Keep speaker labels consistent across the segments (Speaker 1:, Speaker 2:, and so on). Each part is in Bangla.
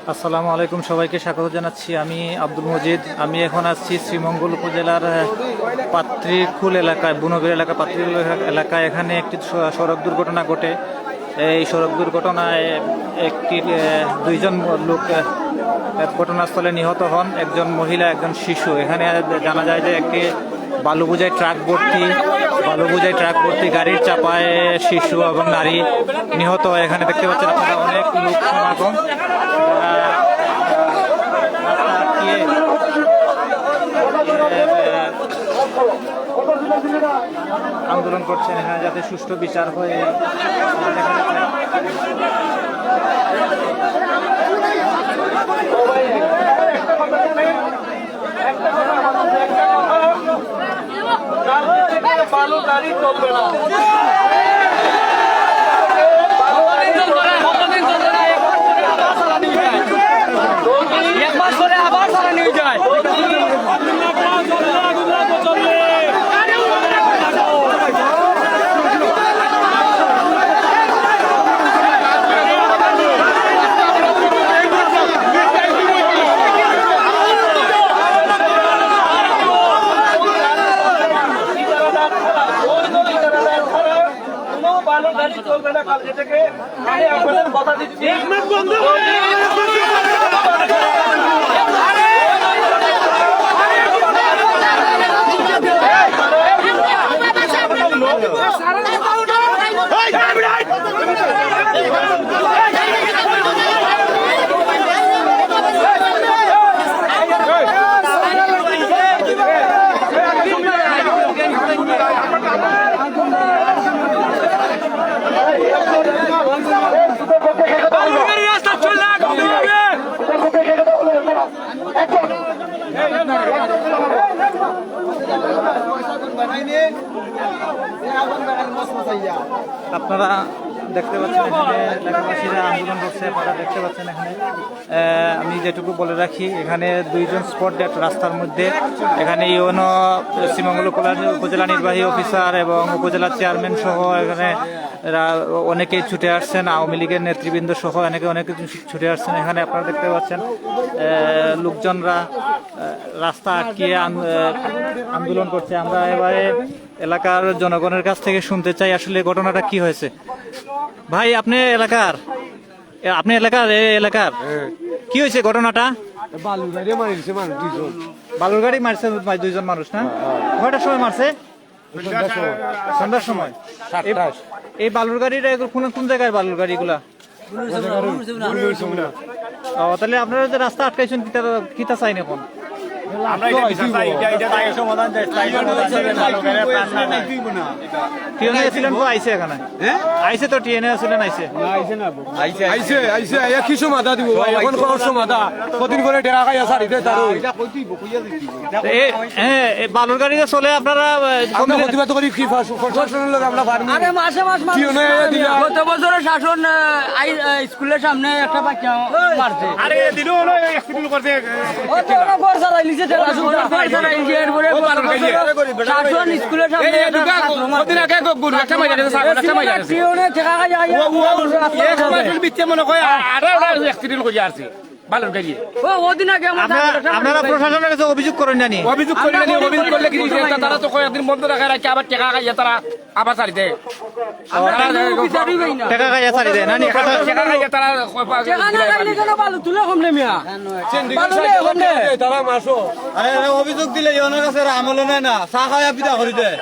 Speaker 1: আসসালামু আলাইকুম, সবাইকে স্বাগত জানাচ্ছি। আমি আব্দুল মজিদ। আমি এখন আসছি শ্রীমঙ্গল উপজেলার পাত্রীখুল এলাকায়, বুনবির এলাকা পাত্রীখুল এলাকায়। এখানে একটি সড়ক দুর্ঘটনা ঘটে। এই সড়ক দুর্ঘটনায় দুইজন লোক ঘটনাস্থলে নিহত হন, একজন মহিলা, একজন শিশু। এখানে জানা যায় যে একটি বালু বোঝাই ট্রাক ভর্তি গাড়ির চাপায় শিশু এবং নারী নিহত হয়। এখানে দেখতে পাচ্ছেন আপনারা অনেক লোক সমাগম আন্দোলন করছেন এখানে যাতে সুষ্ঠু বিচার হয়।
Speaker 2: বালু গাড়ি চলবে না। এক মাস পরে আবার চালানি হয়ে যায়। বালু গাড়ি চলবে না কালকে থেকে। আমি আপনাদের কথা দিচ্ছি,
Speaker 1: আপনারা দেখতে পাচ্ছেন এখানে এলাকাবাসীরা আন্দোলন করছে। আপনারা দেখতে পাচ্ছেন এখানে আমি যেটুকু বলে রাখি, এখানে দুইজন স্পট ডেড রাস্তার মধ্যে। এখানে ইউনো শ্রীমঙ্গল উপজেলা নির্বাহী অফিসার এবং উপজেলা চেয়ারম্যান সহ এখানে অনেকেই ছুটে আসছেন, আওয়ামী লীগের নেতৃবৃন্দ সহ অনেকে ছুটে আসছেন। এখানে আপনারা দেখতে পাচ্ছেন লোকজনরা রাস্তা আটকিয়ে আন্দোলন করছে। আমরা এবারে এলাকার জনগণের কাছ থেকে শুনতে চাই আসলে ঘটনাটা কি হয়েছে। ভাই, আপনি এলাকার কি হয়েছে ঘটনাটা?
Speaker 3: বালুর গাড়ি মারছে মানুষ দুইজন।
Speaker 1: বালুর গাড়ি মারছে দুইজন মানুষ না? কয়টার সময় মারছে? সন্ধ্যার সময়। এই বালুর গাড়িটা কোন জায়গায় বালুর গাড়িগুলা? তাহলে আপনারা যে রাস্তা আটকাইছেন কিতা চাইন এখন? বালুর গাড়ি চলে আপনারা
Speaker 4: গত বছরের শাসন স্কুলের সামনে একটা বাচ্চা মারছে।
Speaker 1: আপনারা প্রশাসনের কাছে অভিযোগ করেন জানি?
Speaker 4: অভিযোগ করলে কি তারা তো কয়েকদিন বন্ধ রাখা রাখে, আবার টেকা খাইয়া তারা আবার ছাড়ি দেয়।
Speaker 1: টাকা খাইয়া ছাড়ি দেয় না?
Speaker 4: টেকা খাইয়া তারা
Speaker 3: অভিযোগ দিলে ইয়নের কাছে আমলে নেয় না, চা খাওয়া পিঠা করে দেয়।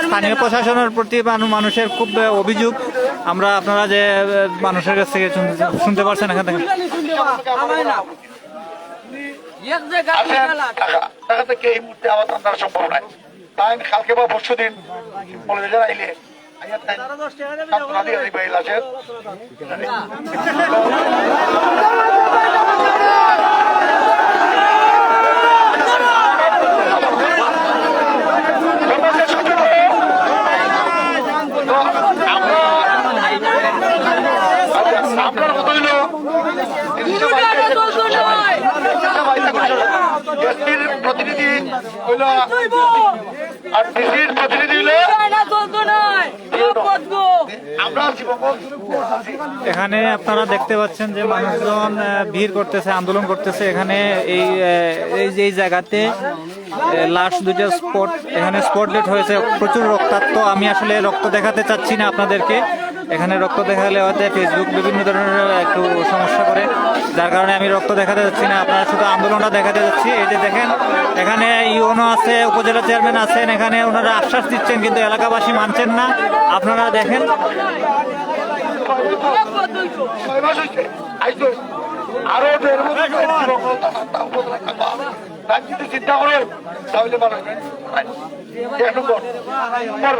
Speaker 1: স্থানীয় প্রশাসনের প্রতি মানুষের খুব অভিযোগ। আমরা আপনারা যে মানুষের কাছ থেকে শুনতে পারছেন এখান থেকে।
Speaker 2: টাকা থেকে এই মুহূর্তে আবার আনার সম্ভব নয়। তাই কালকে বা পরশু দিন কলেজে আইলে আপনার কত দিল এসপির প্রতিনিধি হইল আর ডিসির প্রতিনিধি হইল আমরা আছি
Speaker 1: এখানে আপনারা দেখতে পাচ্ছেন যে মানুষজন ভিড় করতেছে, আন্দোলন করতেছে। এখানে এই জায়গাতে লাস্ট দুইটা স্পট, এখানে স্পট ডেট হয়েছে, প্রচুর রক্তাক্ত। আমি আসলে রক্ত দেখাতে চাচ্ছি না আপনাদেরকে, এখানে রক্ত দেখালে হয়তো ফেসবুক বিভিন্ন ধরনের একটু সমস্যা করে, যার কারণে আমি রক্ত দেখাতে যাচ্ছি না, আপনারা শুধু আন্দোলনটা দেখাতে যাচ্ছি। এই যে দেখেন এখানে ইউনো আছে, উপজেলা চেয়ারম্যান আছেন, এখানে ওনারা আশ্বাস দিচ্ছেন কিন্তু এলাকাবাসী মানছেন না। আপনারা দেখেন
Speaker 2: আরো চিন্তা করে তাহলে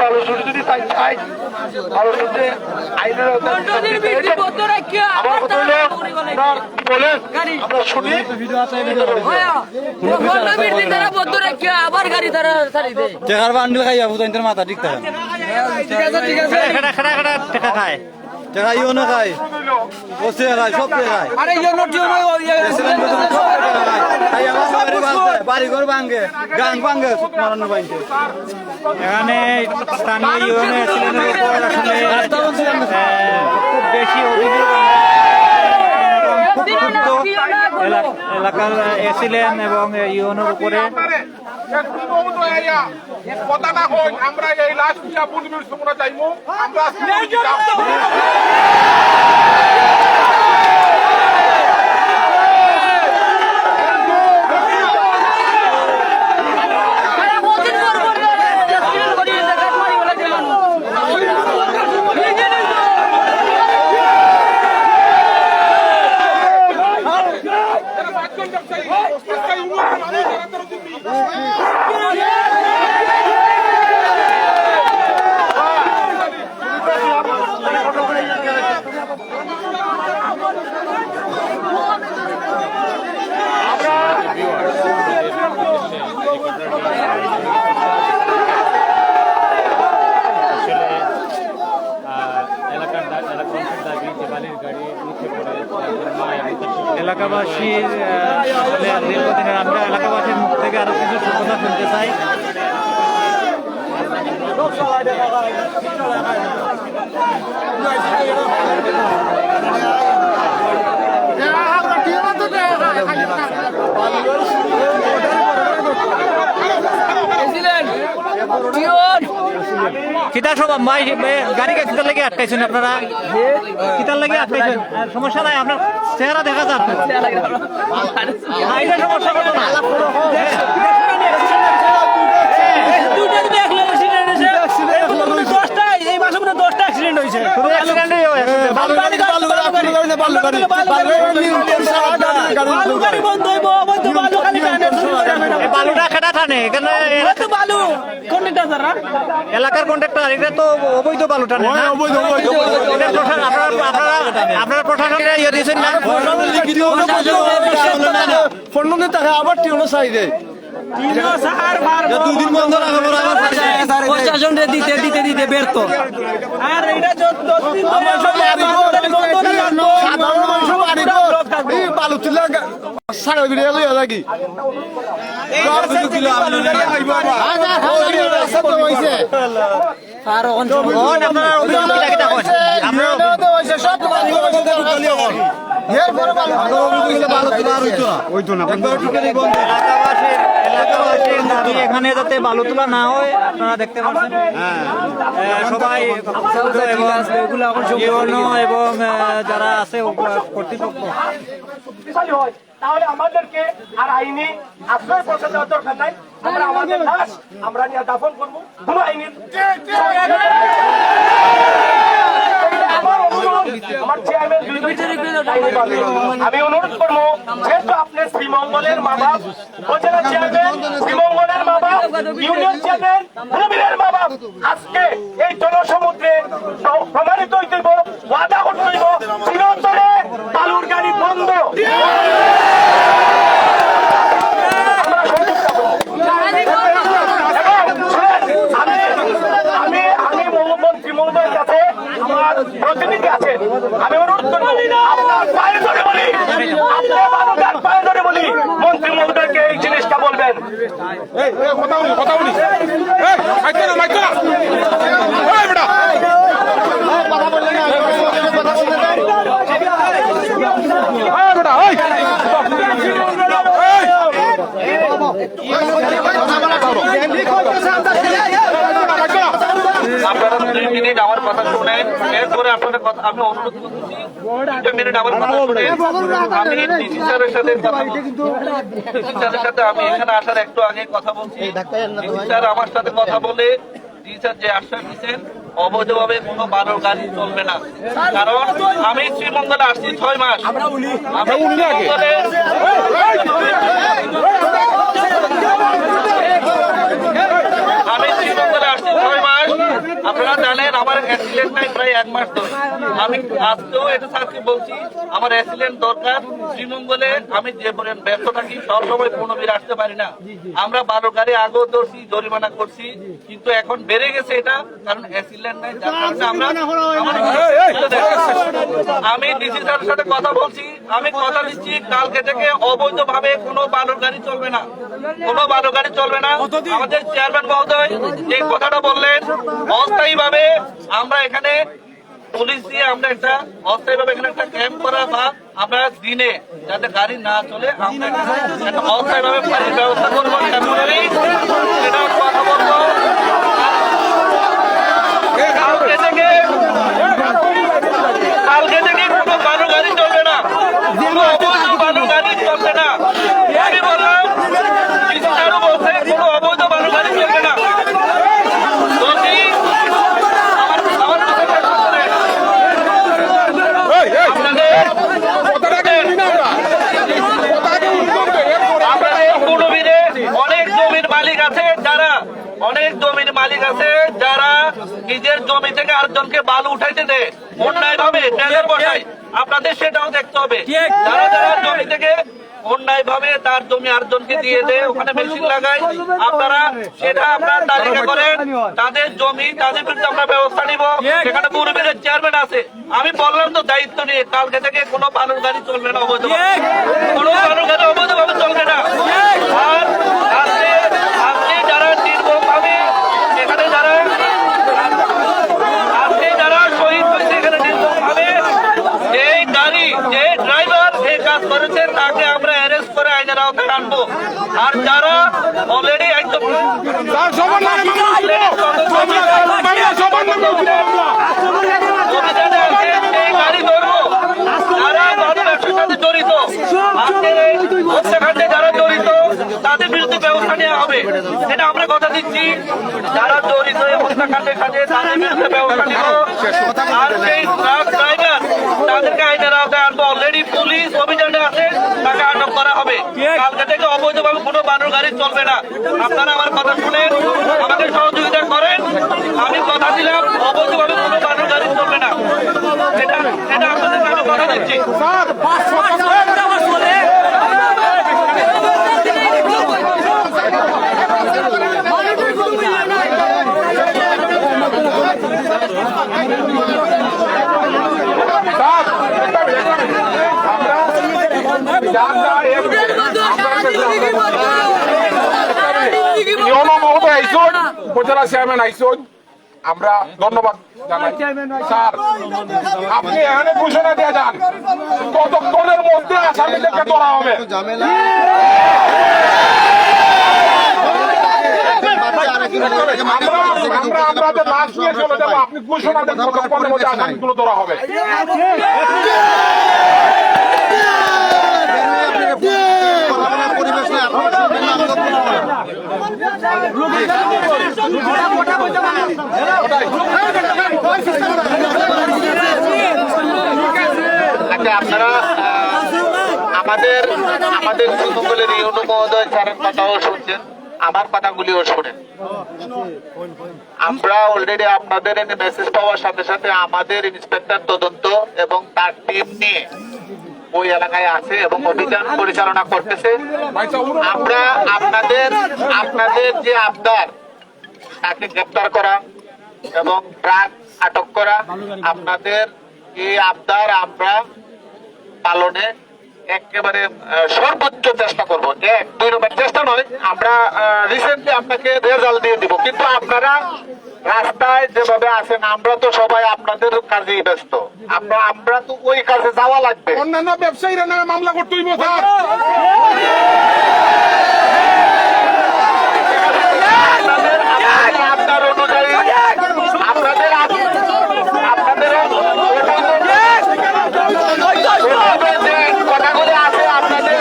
Speaker 2: ভালো শুনে যদি তাই চাই ভালো শুনতে আইনের আমার কথা হলো বলেন আমরা শুনি
Speaker 3: টেকার বান্ডিল খাই যাবো তোর মাথা ঠিক থাকে
Speaker 1: টাকা খায়,
Speaker 3: টেকা ইউনো খাই, বসে খাই, সব খাই, বাড়ি ঘর ভাঙ্গে, গাং ভাঙ্গে, মারানো ভাঙছে।
Speaker 1: এখানে স্থানীয় ইউনো এসিলেনের উপর আসলে খুব বেশি অভিযোগ এলাকার এসিলেন এবং ইউনোর উপরে।
Speaker 5: কথাটা হয় আমরা এই লাস্ট পূর্ণিমার সময় চাইবো আমরা
Speaker 1: এলাকাবাসীর আসলে দীর্ঘদিনের, আমরা এলাকাবাসীর মুখ থেকে আরো কিছু কথা শুনতে চাই। কিতার সব ভাই গাড়িকে কিতার লেগে আটকাইছেন আপনারা? কিতার লেগে আটকাইছেন? সমস্যা নাই, আপনার চেহারা দেখা যাচ্ছে। সমস্যা কত না, বালুটা খেটা টানে এখানে এলাকার কন্ট্রাক্টর, এটা তো অবৈধ বালু টানে। আপনারা প্রশাসনে ইয়ে দিয়েছেন না?
Speaker 3: আবার টিউনো চাই দেয়, দুদিন বন্ধ প্রশাসন দিতে দিতে দিতে ব্যর্থ। আর এটা সাধারণ মানুষ বালু তুলে সাড়ে বিড়ে লাগি
Speaker 1: এলাকাবাসীর দাবি এখানে যাতে বালু তোলা না হয়। আপনারা দেখতে পাচ্ছেন সবাই এবং যারা আছে কর্তৃপক্ষ
Speaker 2: শক্তিশালী হয় তাহলে আমাদেরকে আর আইনি আশ্রয় পৌঁছে দেওয়ার দরকার নাই। আমরা আমাদের লাশ আমরা নিয়ে দাফন করবো, কোনো আইনি আমি অনুরোধ করবো, যেহেতু আপনি শ্রীমঙ্গলের মা বাপ, উপজেলা চেয়ারম্যান শ্রীমঙ্গলের মা বাপ, ইউনিয়ন চেয়ারম্যান নবীনের মা বাপ, আজকে এই জনসমুদ্রে প্রমাণিত হইতে ওয়াদা করতে হইব চিরন্তরে বালুর গাড়ি বন্ধ। আমি মন্ত্রী মহোদয়ের কাছে আমার প্রতিনিধি আছেন, আমি অনুরোধ করবো আপনার পায়ে ধরে বলি, আপনার বালুঘাট পায়ে ধরে বলি বলেন।
Speaker 5: কথা বলি মাইক না বেটা
Speaker 2: আপনারা 2 মিনিট আমার কথা শুনেন, এরপরে আপনাদের কথা আমি অনুরোধ করতেছি 2 মিনিট আমার কথা শুনেন। আমি ডিসি স্যারের সাথে কথা বলছি, ডিসি স্যারের সাথে আমি এখানে আসার একটু আগে কথা বলছি। ডিসি স্যার আমার সাথে কথা বলে ডিসি স্যার যে আশ্বাস দিচ্ছেন অবৈধভাবে কোনো বারো গাড়ি চলবে না। কারণ আমি শ্রীমঙ্গলে আসছি 6 মাস, আমি শ্রীমঙ্গলে আসছি 6 মাস। আপনারা জানেন আমার অ্যাক্সিডেন্ট নাই প্রায় 1 মাস ধরে। আমি আজকেও এটা স্যারকে বলছি আমার অ্যাক্সিডেন্ট দরকার। শ্রীমঙ্গলে আমি যে পরিমাণ ব্যস্ত থাকি সবসময় পূর্ণবীর আসতে পারি না। আমরা 12 গাড়ি আগেও ধরছি, জরিমানা করছি, কিন্তু এখন বেড়ে গেছে এটা, কারণ অ্যাক্সিডেন্ট নাই। যার কারণে আমি ডিসি স্যারের সাথে কথা বলছি, আমি কথা দিচ্ছি কালকে থেকে অবৈধভাবে কোনো 12 গাড়ি চলবে না, কোনো 12 গাড়ি চলবে না। আমাদের চেয়ারম্যান মহোদয় যে কথাটা বললেন, অস্থায়ীভাবে আমরা এখানে পুলিশ দিয়ে আমরা একটা অস্থায়ীভাবে এখানে একটা ক্যাম্প করা বা আমরা দিনে যাতে গাড়ি না চলে আমরা একটা অস্থায়ীভাবে গাড়ির ব্যবস্থা করবো, টেম্পোরারি সেটা কথা বলবো। কালকে থেকে কোনো 12 গাড়ি চলবে না, কোনো অবৈধ 12 গাড়ি চলবে না। আমি বললাম আরো বলছে কোনো অবৈধ 12 গাড়ি চলবে না। অনেক জমির মালিক আছে যারা নিজের জমি থেকে আরেকজনকে বালু উঠাইতে দেয় অন্যায় ভাবে ট্রেলার বসায়। আপনাদের সেটাও দেখতে হবে, যারা যারা জমি থেকে অন্যায় ভাবে তার জমি আরেকজনকে দিয়ে দেয়, ওখানে মেশিন লাগায়, আপনারা সেটা আপনার তালিকা করেন, তাদের জমি তাদের বিরুদ্ধে আমরা ব্যবস্থা নিব। সেখানে মুরব্বীদের চেয়ারম্যান আছে, আমি বললাম তো দায়িত্ব নিয়ে কালকে থেকে কোনো বালুর গাড়ি চলবে না, অবৈধ কোনো বালুর গাড়ি অবৈধভাবে চলবে না। আর আপনি যারা নির্ভর ভাবে এখানে যারা শহীদ হয়েছে এখানে নির্ভর ভাবে যে গাড়ি যে ড্রাইভার এই কাজ করেছে তাকে আমরা অ্যারেস্ট করে আইনের আওতায় আনবো। আর যারা অলরেডি একদম গাড়ি ধরবো যারা ব্যবসার সাথে জড়িত, হত্যাকাণ্ডে যারা জড়িত তাদের বিরুদ্ধে ব্যবস্থা নেওয়া হবে, এটা আমরা কথা দিচ্ছি। যারা জড়িত হত্যাকাণ্ডের সাথে তাদের বিরুদ্ধে ব্যবস্থা নিব। আর সেই ট্রাক ড্রাইভার তাদেরকে আইনের আওতায় আনবো। অলরেডি পুলিশ অভিযানে আছে, তাকে আটক করা হবে। কালকে থেকে অবৈধভাবে কোনো 12 গাড়ি চলবে না। আপনারা আমার কথা শুনেন, আমাকে সহযোগিতা করেন। আমি কথা দিলাম অবৈধভাবে কোনো 12 গাড়ি চলবে না, এটা আপনাদের আমি কথা দিচ্ছি।
Speaker 5: উপজেলা চেয়ারম্যান আইসন, আমরা ধন্যবাদ জানাই। স্যার আপনি এখানে ঘোষণা দিয়ে যান কতক্ষণের মধ্যে আসামিদেরকে ধরা হবে। আমরা লাশ নিয়ে চলে যাবো, আপনি ঘোষণা দেন কতক্ষণের মধ্যে আসামিগুলো ধরা হবে।
Speaker 2: আপনারা আমাদের শ্রীমঙ্গলের ইউনো মহোদয় স্যারের কথাও শুনছেন, আমার কথাগুলিও শোনেন। আমরা অলরেডি আপনাদের মেসেজ পাওয়ার সাথে সাথে আমাদের ইন্সপেক্টর তদন্ত এবং তার টিম নিয়ে ওই এলাকায় আছে এবং অভিযান পরিচালনা করতেছে। আমরা আপনাদের যে আবদার তাকে গ্রেপ্তার করা এবং ট্রাক আটক করা, আপনাদের এই আবদার আমরা পালনে একেবারে সর্বোচ্চ চেষ্টা করব। 1-2 নম্বর চেষ্টা নয়, আমরা রিসেন্টলি আপনাকে রেজাল্ট দিয়ে দিব, কিন্তু আপনারা রাস্তায় যেভাবে আছেন আমরা তো সবাই আপনাদের কাজেই ব্যস্ত, আমরা তো ওই কাজে যাওয়া লাগবে।
Speaker 5: অন্যান্য ব্যবসায়ীরা নামে মামলা করতে হইব স্যার।
Speaker 2: আপনার অনুযায়ী আপনাদের কথাগুলি আছে আপনাদের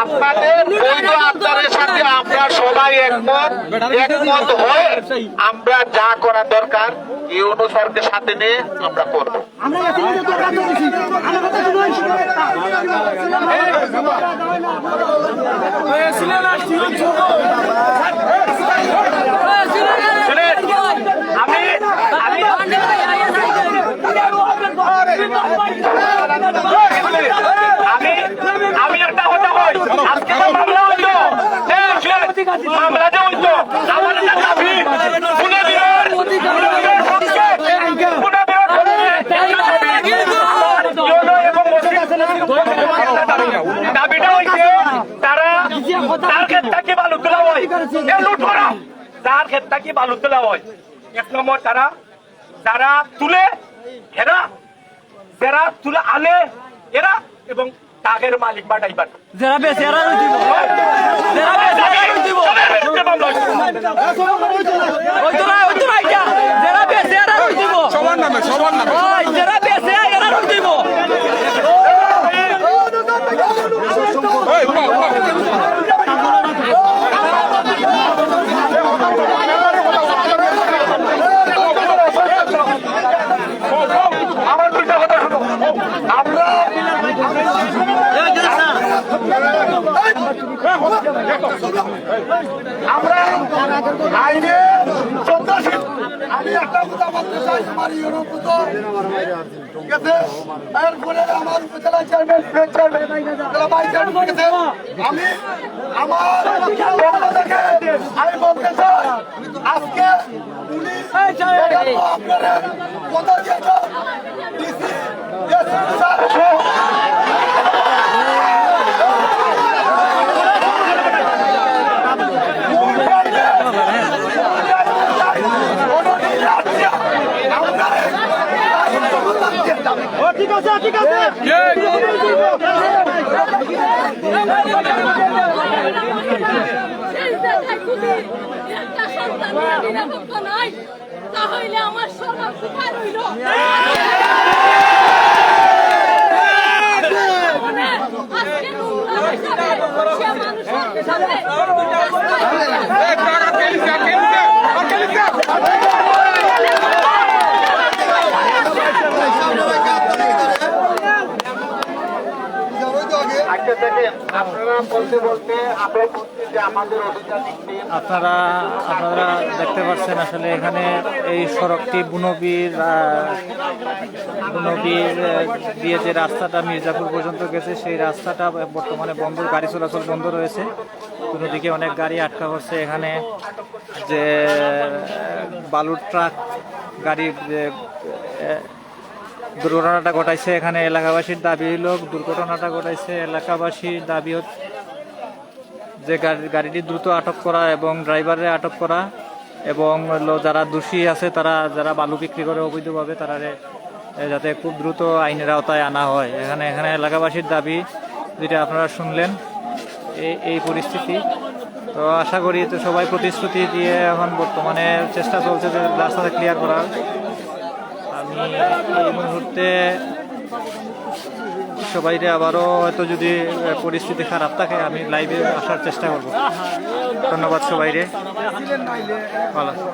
Speaker 2: আপনাদের বৈধ আবদারের সাথে আমরা সবাই একমত হয়ে আমরা যা করা দরকার ইউনূস স্যারকে সাথে নিয়ে আমরা করবো। আমি একটা কথা বলি, আজকে তো মামলা হইতো, মামলা যে হইতো আমার একটা দাবি দাবিটা হইছে তারা তার ক্ষেত্রে কি বালু তোলা হয়, লুট করা তার ক্ষেত্রে কি বালু তোলা হয়। 1 নম্বর তারা যারা তুলে এরা, যারা তুলে আনে এরা, এবং টাকের মালিক বা ড্রাইভার
Speaker 1: যারা বেশি এরা দিব
Speaker 5: সবার নামে
Speaker 1: যারা বেশি এরা দিব।
Speaker 2: আমার দুইটা কথা শুনো, আমরা আইনে শ্রদ্ধাশীল। আমি একটা কথা বলতে চাই, আমার ইউরোপ ঠিক আছে, এরপরে আমার উপজেলা চেয়ারম্যান, জেলা ভাইস চেয়ারম্যান ঠিক আছে, আমি আমার পক্ষ থেকে আমি বলতে চাই আজকে আপনারা কথা দিয়েছেন ডিসি স্যার ঠিক আছে ঠিক আছে
Speaker 6: তাহলে আমার সবার কোথায় রইল? আজকে সে মানুষের সামনে
Speaker 1: আপনারা দেখতে পাচ্ছেন আসলে এখানে এই সড়কটি বুনবীর দিয়ে যে রাস্তাটা মির্জাপুর পর্যন্ত গেছে সেই রাস্তাটা বর্তমানে বন্ধ, গাড়ি চলাচল বন্ধ রয়েছে। কোনো দিকে অনেক গাড়ি আটকা পড়ছে। এখানে যে বালুর ট্রাক গাড়ির দুর্ঘটনাটা ঘটাইছে, এখানে এলাকাবাসীর দাবি হলো, দুর্ঘটনাটা ঘটাইছে এলাকাবাসীর দাবি হচ্ছে যে গাড়িটি দ্রুত আটক করা এবং ড্রাইভারে আটক করা, এবং যারা দোষী আছে তারা যারা বালু বিক্রি করে অবৈধভাবে তারা যাতে খুব দ্রুত আইনের আওতায় আনা হয়। এখানে এলাকাবাসীর দাবি যেটা আপনারা শুনলেন, এই পরিস্থিতি। তো আশা করি তো সবাই প্রতিশ্রুতি দিয়ে এখন বর্তমানে চেষ্টা চলছে যে রাস্তাটা ক্লিয়ার করার। আমি এই মুহূর্তে সবাইকে আবারও হয়তো যদি পরিস্থিতি খারাপ থাকে আমি লাইভে আসার চেষ্টা করব। ধন্যবাদ সবাইরে, ভালো।